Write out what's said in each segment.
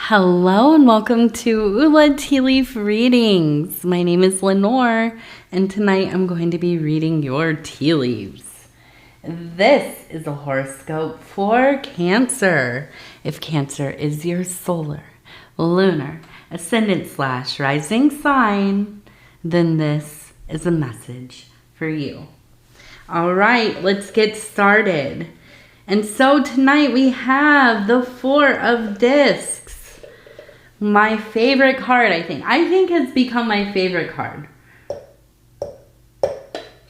Hello and welcome to Ula Tea Leaf Readings. My name is Lenor and tonight I'm going to be reading your tea leaves. This is a horoscope for Cancer. If Cancer is your solar, lunar, ascendant/rising sign, then this is a message for you. All right, let's get started. And so tonight we have the Four of Discs. My favorite card, I think has become my favorite card.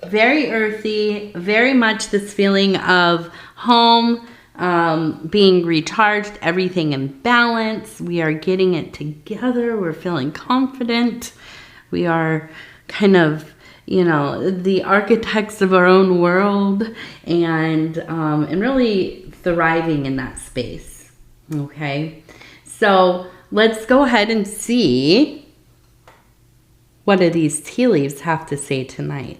Very earthy, very much this feeling of home, being recharged, everything in balance. We are getting it together. We're feeling confident. We are kind of, the architects of our own world and really thriving in that space. Okay, so let's go ahead and see what do these tea leaves have to say tonight.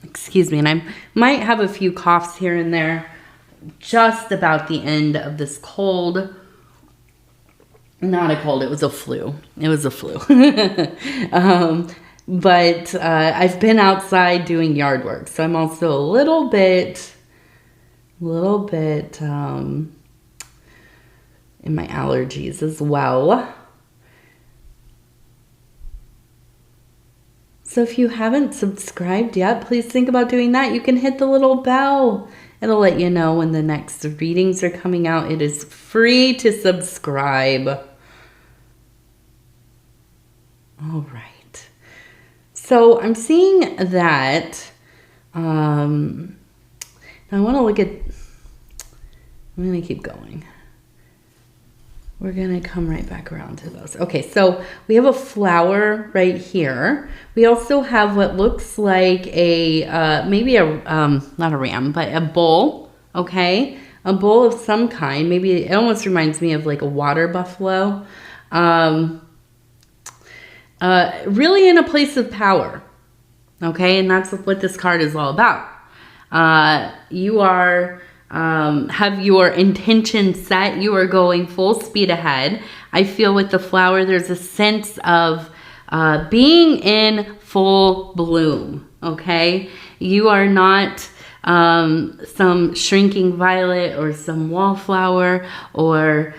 Excuse me, and I might have a few coughs here and there. Just about the end of this cold. Not a cold, it was a flu. It was a flu. But I've been outside doing yard work, so I'm also a little bit in my allergies as well. So if you haven't subscribed yet, please think about doing that. You can hit the little bell. It'll let you know when the next readings are coming out. It is free to subscribe. All right. So I'm seeing that. I want to look at. I'm going to keep going. We're going to come right back around to those. Okay, so we have a flower right here. We also have what looks like a, maybe a, not a ram, but a bowl, okay? A bowl of some kind. Maybe it almost reminds me of like a water buffalo. Really in a place of power, okay? And that's what this card is all about. You are... have your intention set. You are going full speed ahead. I feel with the flower, there's a sense of being in full bloom, okay? You are not some shrinking violet or some wallflower or,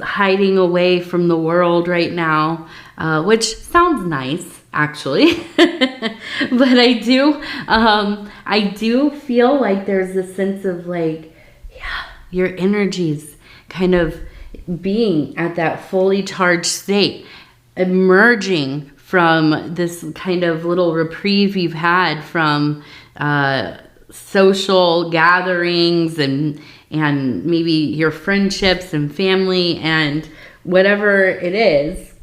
hiding away from the world right now, which sounds nice, actually. But I do feel like there's a sense of your energies kind of being at that fully charged state, emerging from this kind of little reprieve you've had from social gatherings and maybe your friendships and family and whatever it is,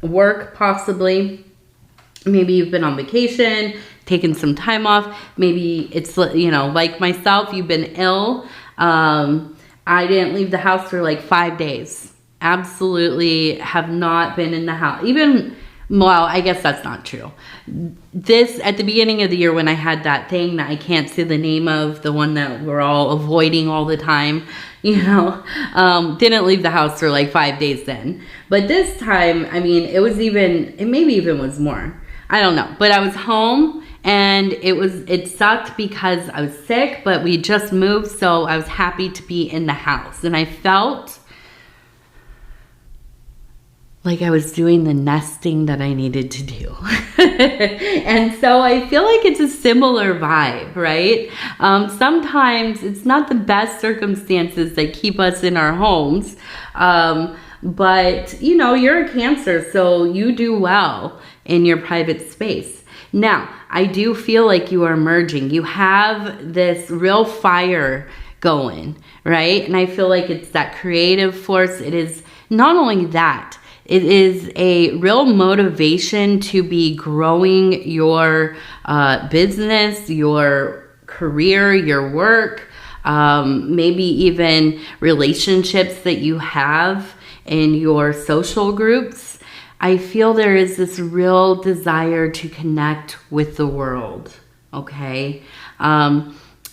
work possibly. Maybe you've been on vacation, taken some time off. Maybe it's, like myself, you've been ill. I didn't leave the house for like 5 days. Absolutely have not been in the house. Well, I guess that's not true. This, at the beginning of the year when I had that thing that I can't say the name of, the one that we're all avoiding all the time, didn't leave the house for like 5 days then. But this time, it maybe even was more. I don't know. But I was home and it sucked because I was sick, but we just moved, so I was happy to be in the house. And I felt like I was doing the nesting that I needed to do. And so I feel like it's a similar vibe, right? Sometimes it's not the best circumstances that keep us in our homes. But, you're a Cancer, so you do well in your private space. Now, I do feel like you are merging. You have this real fire going, right? And I feel like it's that creative force. It is not only that, it is a real motivation to be growing your business, your career, your work, maybe even relationships that you have in your social groups. I feel there is this real desire to connect with the world, okay?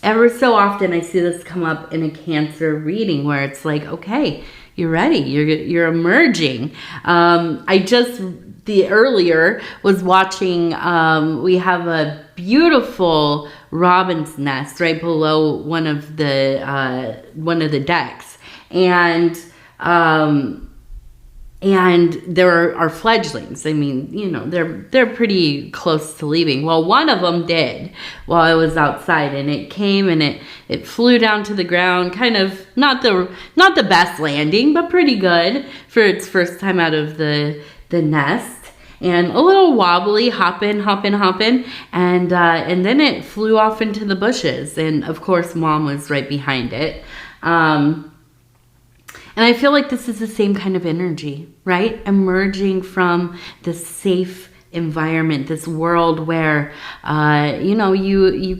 ever so often I see this come up in a Cancer reading where it's like, okay, you're ready. You're emerging. The earlier was watching, we have a beautiful robin's nest right below one of the decks. And there are fledglings. I mean, you know, they're pretty close to leaving. Well, one of them did while I was outside, and it came and it flew down to the ground, kind of not the best landing, but pretty good for its first time out of the nest. And a little wobbly, hopping, and then it flew off into the bushes. And of course, Mom was right behind it. And I feel like this is the same kind of energy, right? Emerging from this safe environment, this world where, you know, you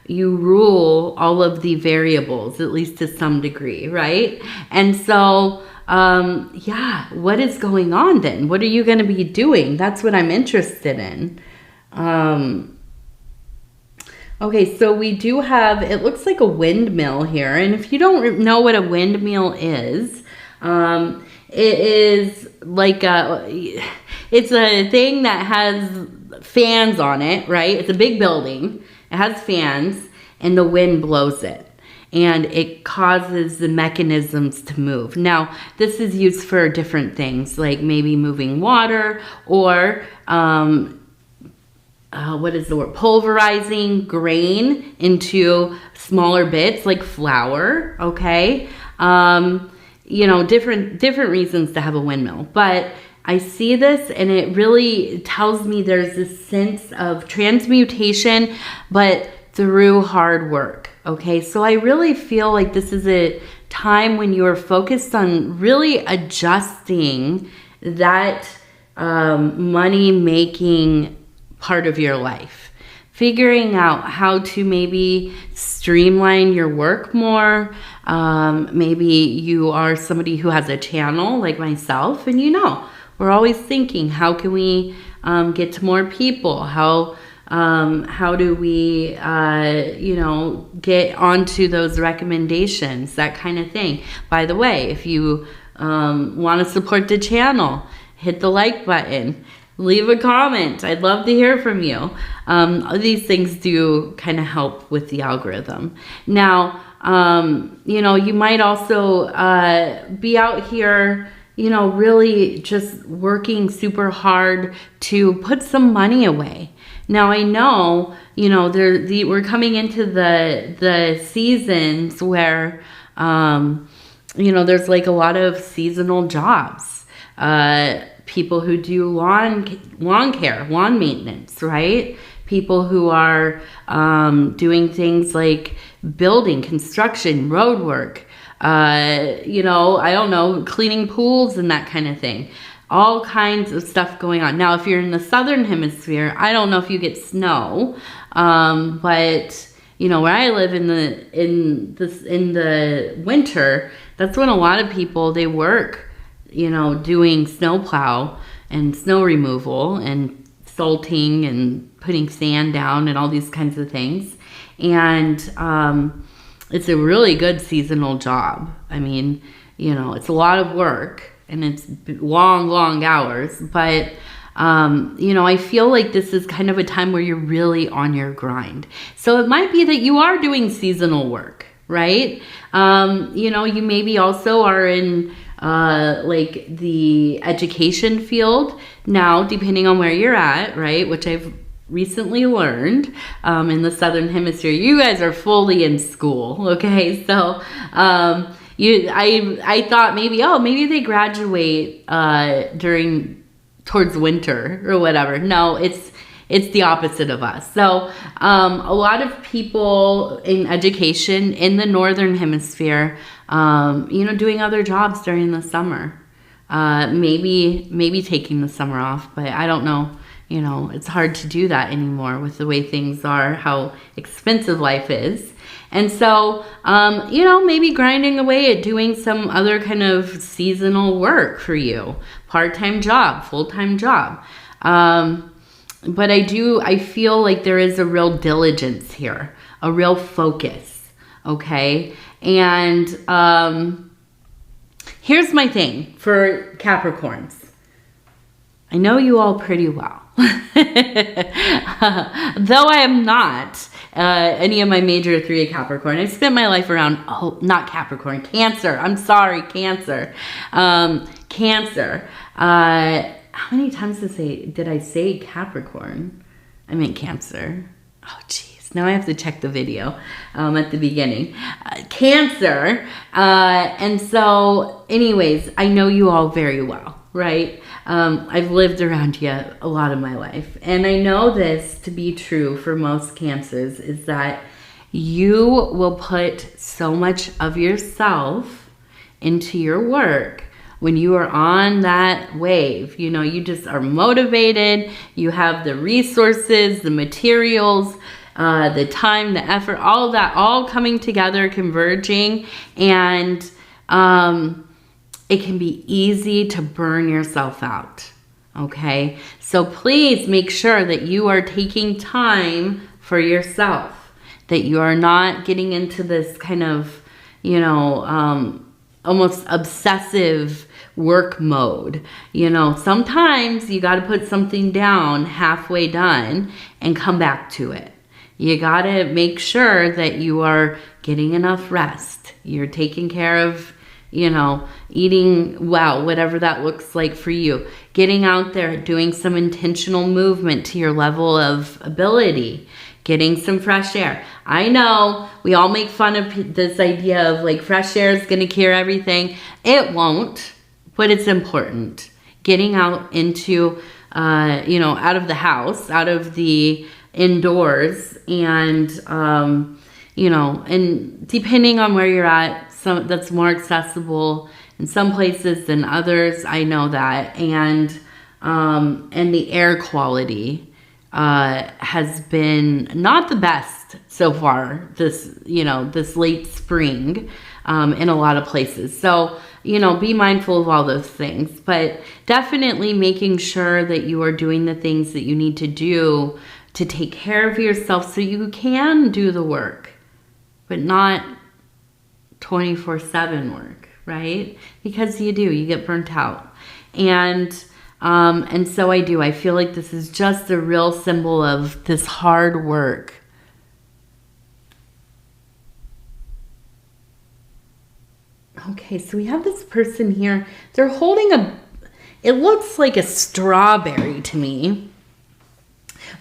rule all of the variables, at least to some degree, right? And so, yeah, what is going on then? What are you going to be doing? That's what I'm interested in. Okay, so we do have, it looks like a windmill here. And if you don't know what a windmill is, it is like it's a thing that has fans on it, right? It's a big building. It has fans and the wind blows it. And it causes the mechanisms to move. Now, this is used for different things, like maybe moving water or what is the word? Pulverizing grain into smaller bits like flour, okay? You know, different reasons to have a windmill. But I see this and it really tells me there's this sense of transmutation, but through hard work, okay? So I really feel like this is a time when you're focused on really adjusting that money-making part of your life, figuring out how to maybe streamline your work more. Maybe you are somebody who has a channel like myself, and you know, we're always thinking, how can we get to more people? How do we, you know, get onto those recommendations, that kind of thing. By the way, if you want to support the channel, hit the like button. Leave a comment. I'd love to hear from you. These things do kind of help with the algorithm. Now, you know, you might also be out here, you know, really just working super hard to put some money away. Now, I know, you know, we're coming into the seasons where, you know, there's like a lot of seasonal jobs. People who do lawn care, lawn maintenance, right? People who are doing things like building, construction, road work, you know, I don't know, cleaning pools and that kind of thing. All kinds of stuff going on. Now, if you're in the southern hemisphere, I don't know if you get snow, but you know, where I live in the winter, that's when a lot of people, they work, you know, doing snowplow and snow removal and salting and putting sand down and all these kinds of things. And it's a really good seasonal job. I mean, you know, it's a lot of work and it's long hours, but you know, I feel like this is kind of a time where you're really on your grind. So it might be that you are doing seasonal work, right? You know, you maybe also are in like the education field now, depending on where you're at, right? Which I've recently learned in the southern hemisphere, you guys are fully in school, okay? So I thought maybe they graduate towards winter or whatever. No, it's the opposite of us. So a lot of people in education in the northern hemisphere, you know, doing other jobs during the summer, maybe taking the summer off, but I don't know. You know, it's hard to do that anymore with the way things are, how expensive life is. And so, you know, maybe grinding away at doing some other kind of seasonal work for you, part-time job, full-time job. But I feel like there is a real diligence here. a real focus, okay? And here's my thing for Capricorns. I know you all pretty well. Though I am not any of my major 3 Capricorn. I spent my life around, not Capricorn, Cancer. I'm sorry, Cancer. Cancer. How many times did I say Capricorn? I meant Cancer. Oh, geez. Now I have to check the video at the beginning. Cancer. And so, anyways, I know you all very well, right? I've lived around you a lot of my life. And I know this to be true for most Cancers is that you will put so much of yourself into your work when you are on that wave. You know, you just are motivated. You have the resources, the materials, the time, the effort, all of that, all coming together, converging. And it can be easy to burn yourself out. Okay? So please make sure that you are taking time for yourself, that you are not getting into this kind of, you know, almost obsessive work mode. You know, sometimes you got to put something down halfway done and come back to it. You got to make sure that you are getting enough rest. You're taking care of, you know, eating well, whatever that looks like for you. Getting out there, doing some intentional movement to your level of ability. Getting some fresh air. I know we all make fun of this idea of like fresh air is going to cure everything. It won't, but it's important. Getting out into, you know, out of the house, out of the indoors, and, you know, and depending on where you're at, some that's more accessible in some places than others. I know that. And the air quality has been not the best so far this, you know, this late spring in a lot of places. So, you know, be mindful of all those things, but definitely making sure that you are doing the things that you need to do to take care of yourself so you can do the work, but not 24/7 work, right? Because you get burnt out. And so I feel like this is just a real symbol of this hard work. Okay, so we have this person here. They're holding it looks like a strawberry to me.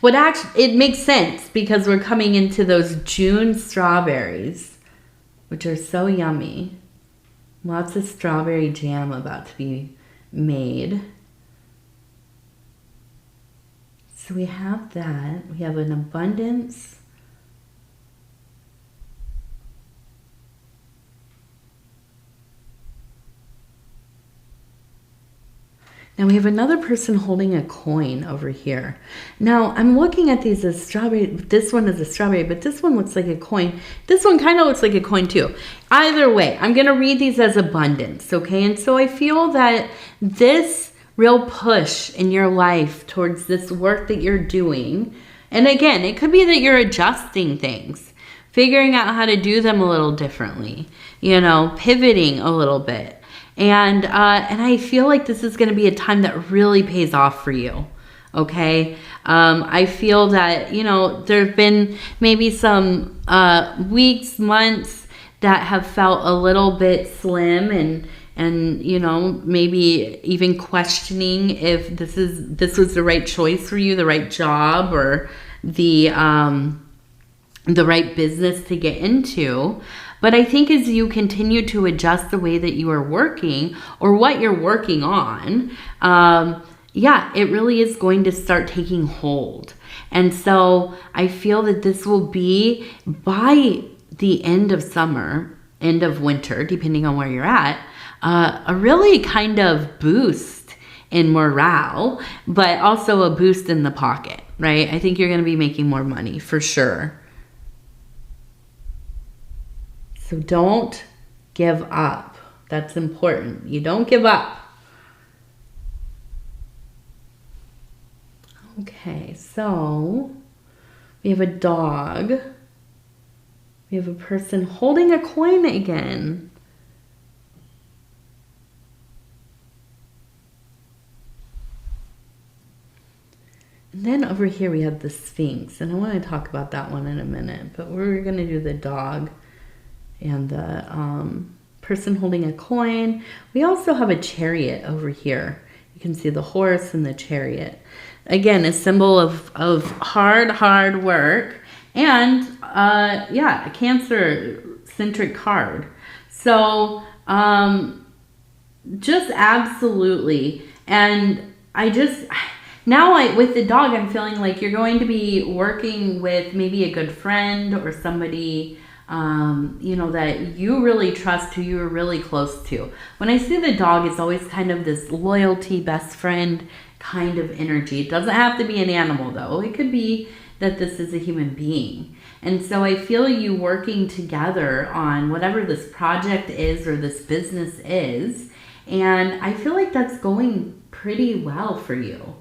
It makes sense because we're coming into those June strawberries, which are so yummy. Lots of strawberry jam about to be made. So we have that. We have an abundance. Now we have another person holding a coin over here. Now I'm looking at these as strawberry. This one is a strawberry, but this one looks like a coin. This one kind of looks like a coin too. Either way, I'm going to read these as abundance, okay? And so I feel that this real push in your life towards this work that you're doing, and again, it could be that you're adjusting things, figuring out how to do them a little differently, you know, pivoting a little bit. And I feel like this is going to be a time that really pays off for you, okay? I feel that, you know, there have been maybe some weeks, months that have felt a little bit slim and you know, maybe even questioning if this was the right choice for you, the right job, or the right business to get into. But I think as you continue to adjust the way that you are working or what you're working on, it really is going to start taking hold. And so I feel that this will be by the end of summer, end of winter, depending on where you're at, a really kind of boost in morale, but also a boost in the pocket, right? I think you're going to be making more money for sure. So don't give up. That's important. You don't give up. Okay, so we have a dog. We have a person holding a coin again. And then over here we have the Sphinx, and I want to talk about that one in a minute, but we're going to do the dog and the person holding a coin. We also have a chariot over here. You can see the horse and the chariot. Again, a symbol of hard work, and yeah, a Cancer-centric card. So just absolutely. And now with the dog, I'm feeling like you're going to be working with maybe a good friend or somebody, you know, that you really trust, who you're really close to. When I see the dog, it's always kind of this loyalty, best friend kind of energy. It doesn't have to be an animal, though. It could be that this is a human being. And so I feel you working together on whatever this project is or this business is. And I feel like that's going pretty well for you.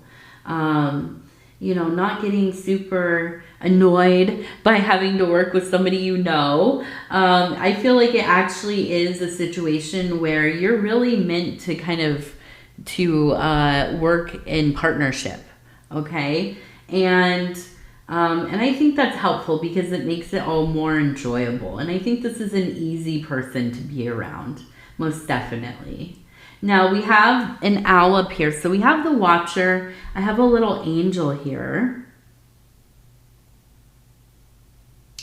You know, not getting super annoyed by having to work with somebody you know. I feel like it actually is a situation where you're really meant to kind of work in partnership, okay? And I think that's helpful because it makes it all more enjoyable. And I think this is an easy person to be around, most definitely. Now we have an owl up here. So we have the Watcher. I have a little angel here.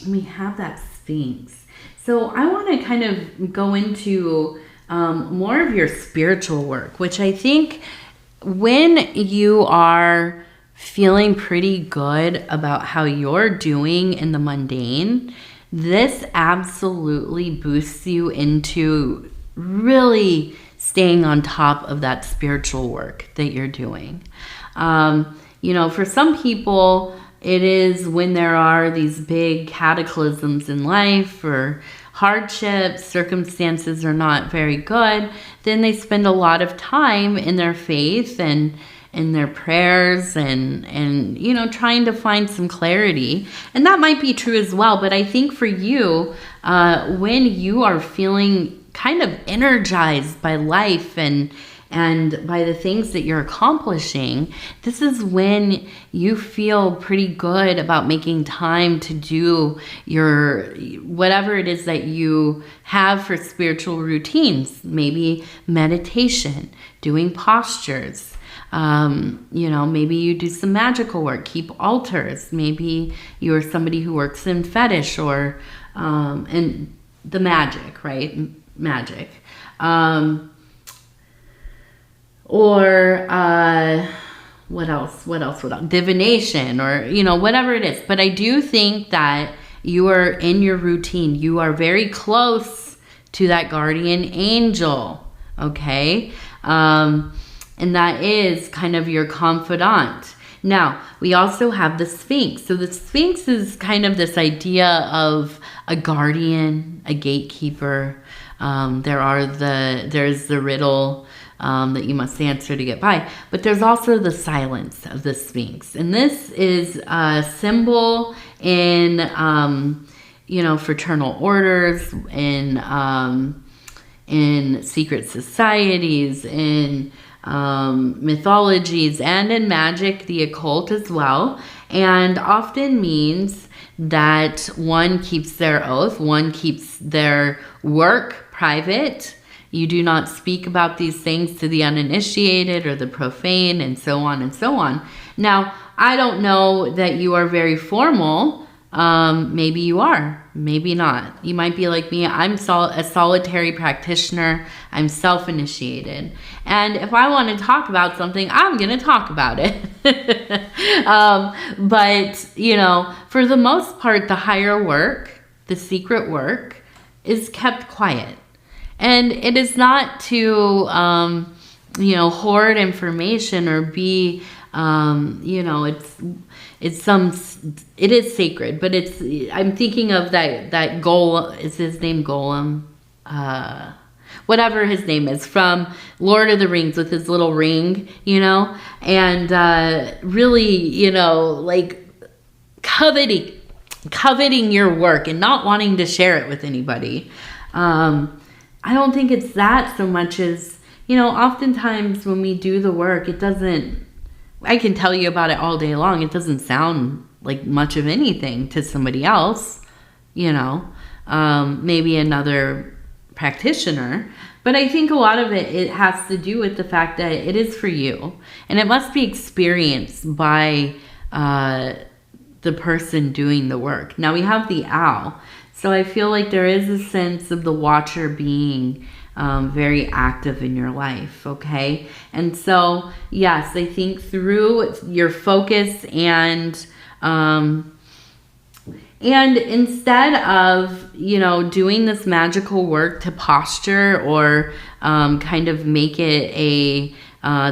And we have that Sphinx. So I want to kind of go into more of your spiritual work, which I think when you are feeling pretty good about how you're doing in the mundane, this absolutely boosts you into really staying on top of that spiritual work that you're doing. You know, for some people, it is when there are these big cataclysms in life or hardships, circumstances are not very good, then they spend a lot of time in their faith and in their prayers and you know, trying to find some clarity. And that might be true as well. But I think for you, when you are feeling kind of energized by life and by the things that you're accomplishing, this is when you feel pretty good about making time to do your whatever it is that you have for spiritual routines. Maybe meditation, doing postures. You know, maybe you do some magical work, keep altars. Maybe you're somebody who works in fetish or and the magic, right? Magic. Or what else? Divination, or, you know, whatever it is. But I do think that you are in your routine. You are very close to that guardian angel, okay? And that is kind of your confidant. Now, we also have the Sphinx. So the Sphinx is kind of this idea of a guardian, a gatekeeper. There's the riddle that you must answer to get by. But there's also the silence of the Sphinx. And this is a symbol in, you know, fraternal orders, in secret societies, in mythologies, and in magic, the occult as well. And often means that one keeps their oath, one keeps their work private. You do not speak about these things to the uninitiated or the profane, and so on and so on. Now, I don't know that you are very formal. Maybe you are, maybe not. You might be like me. I'm a solitary practitioner. I'm self-initiated. And if I want to talk about something, I'm going to talk about it. But, you know, for the most part, the higher work, the secret work, is kept quiet. And it is not to, you know, hoard information or be, you know, it is sacred, but I'm thinking of that Golem, is his name Golem? Whatever his name is, from Lord of the Rings with his little ring, you know, and really, you know, like coveting coveting your work and not wanting to share it with anybody. I don't think it's that so much as, oftentimes when we do the work, I can tell you about it all day long. It doesn't sound like much of anything to somebody else, maybe another practitioner. But I think a lot of it has to do with the fact that it is for you. And it must be experienced by the person doing the work. Now we have the owl. So I feel like there is a sense of the watcher being very active in your life, okay? And so, yes, I think through your focus and instead of, doing this magical work to posture or kind of make it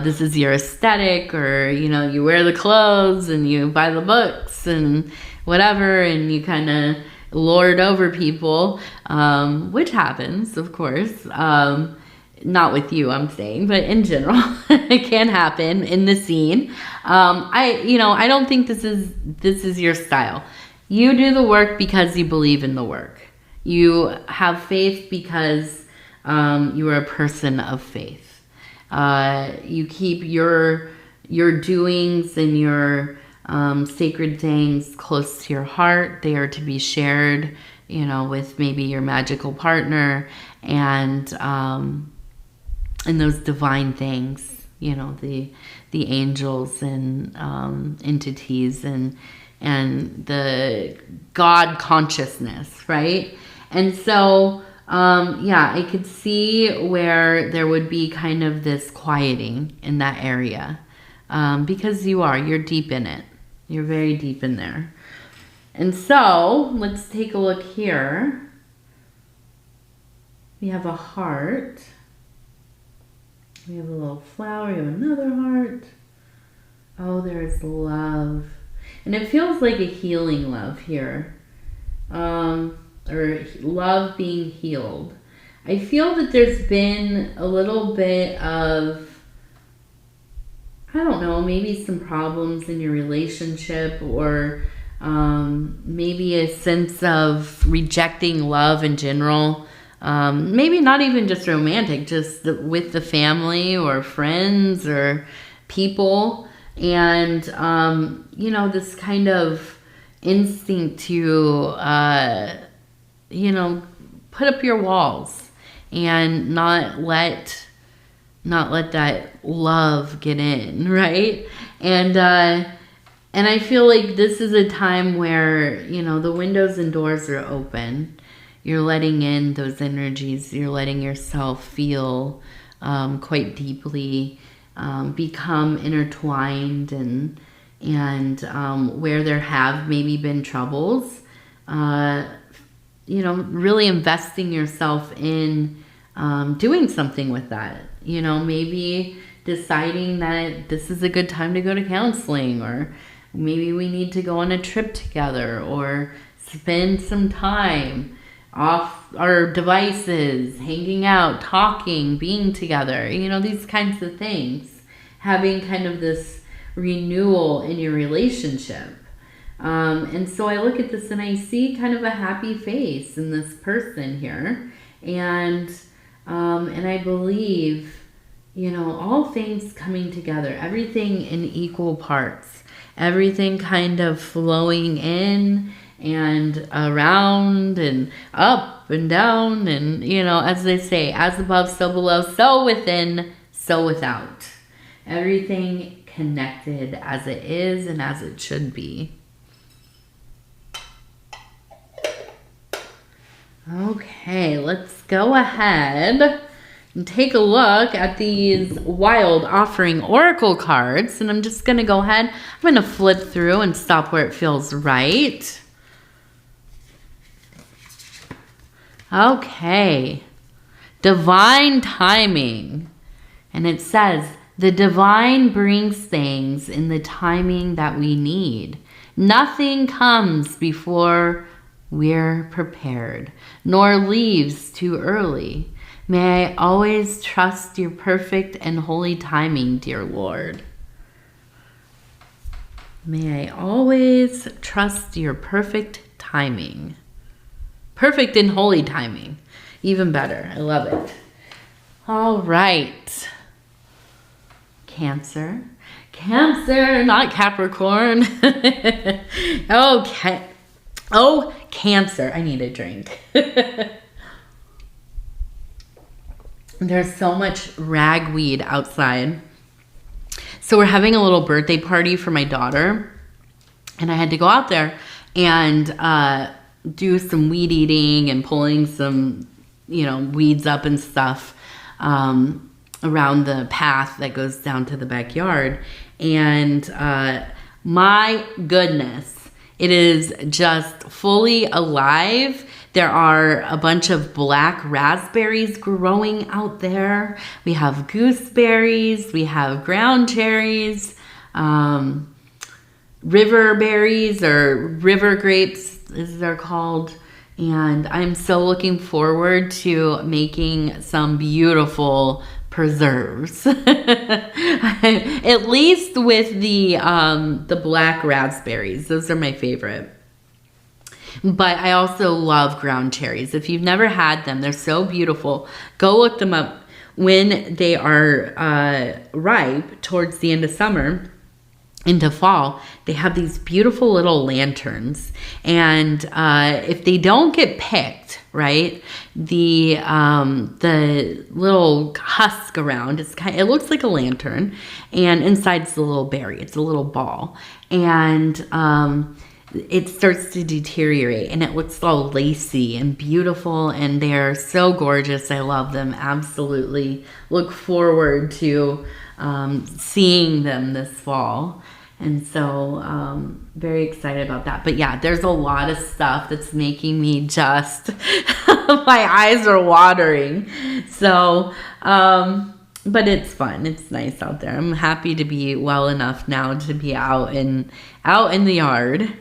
this is your aesthetic, or, you wear the clothes and you buy the books and whatever, and you kind of lord over people, which happens, of course. Not with you, I'm saying, but in general, it can happen in the scene. I don't think this is your style. You do the work because you believe in the work. You have faith because you are a person of faith. You keep your doings and your sacred things close to your heart. They are to be shared, with maybe your magical partner and those divine things, the angels and entities and the God consciousness, right? And so, I could see where there would be kind of this quieting in that area, because you're deep in it. You're very deep in there. And so, let's take a look here. We have a heart. We have a little flower. We have another heart. Oh, there's love. And it feels like a healing love here. Or love being healed. I feel that there's been a little bit of, I don't know, maybe some problems in your relationship, or maybe a sense of rejecting love in general. Maybe not even just romantic, just with the family or friends or people. And, this kind of instinct to, put up your walls and not let that love get in, right? And I feel like this is a time where, the windows and doors are open. You're letting in those energies. You're letting yourself feel quite deeply, become intertwined, and where there have maybe been troubles, really investing yourself in doing something with that. Maybe deciding that this is a good time to go to counseling, or maybe we need to go on a trip together, or spend some time off our devices, hanging out, talking, being together, these kinds of things. Having kind of this renewal in your relationship. And so I look at this and I see kind of a happy face in this person here. And I believe, all things coming together, everything in equal parts, everything kind of flowing in and around and up and down. And, as they say, as above, so below, so within, so without. Everything connected as it is and as it should be. Okay, let's go ahead and take a look at these Wild Offering Oracle cards. And I'm just going to go ahead. I'm going to flip through and stop where it feels right. Okay. Divine timing. And it says, the divine brings things in the timing that we need. Nothing comes before we're prepared, nor leaves too early. May I always trust your perfect and holy timing, dear Lord. May I always trust your perfect timing. timing. Perfect and holy timing. Even better. I love it. All right. Cancer. Cancer, not Capricorn. Okay. Oh, Cancer. I need a drink. There's so much ragweed outside. So we're having a little birthday party for my daughter. And I had to go out there and do some weed eating and pulling some, weeds up and stuff around the path that goes down to the backyard. And my goodness, it is just fully alive. There are a bunch of black raspberries growing out there. We have gooseberries. We have ground cherries, river berries or river grapes, as they're called. And I'm so looking forward to making some beautiful preserves. At least with the black raspberries. Those are my favorite. But I also love ground cherries. If you've never had them, they're so beautiful. Go look them up when they are ripe towards the end of summer into fall. They have these beautiful little lanterns. And if they don't get picked, right, the little husk around, it looks like a lantern. And inside's the little berry. It's a little ball. And it starts to deteriorate and it looks all lacy and beautiful, and they're so gorgeous. I love them. Absolutely look forward to seeing them this fall. And so very excited about that. But yeah, there's a lot of stuff that's making me just, my eyes are watering. So, but it's fun. It's nice out there. I'm happy to be well enough now to be out in the yard.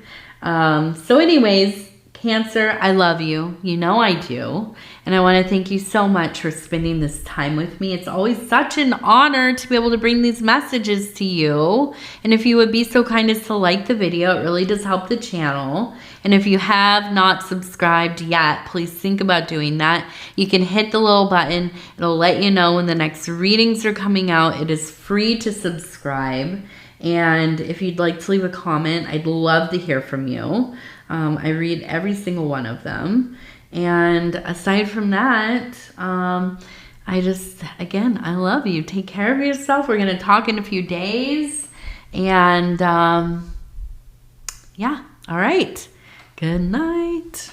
So anyways, Cancer, I love you. You know I do. And I want to thank you so much for spending this time with me. It's always such an honor to be able to bring these messages to you. And if you would be so kind as to like the video, it really does help the channel. And if you have not subscribed yet, please think about doing that. You can hit the little button. It'll let you know when the next readings are coming out. It is free to subscribe. And if you'd like to leave a comment, I'd love to hear from you. I read every single one of them. And aside from that, I love you. Take care of yourself. We're going to talk in a few days. And yeah, all right. Good night.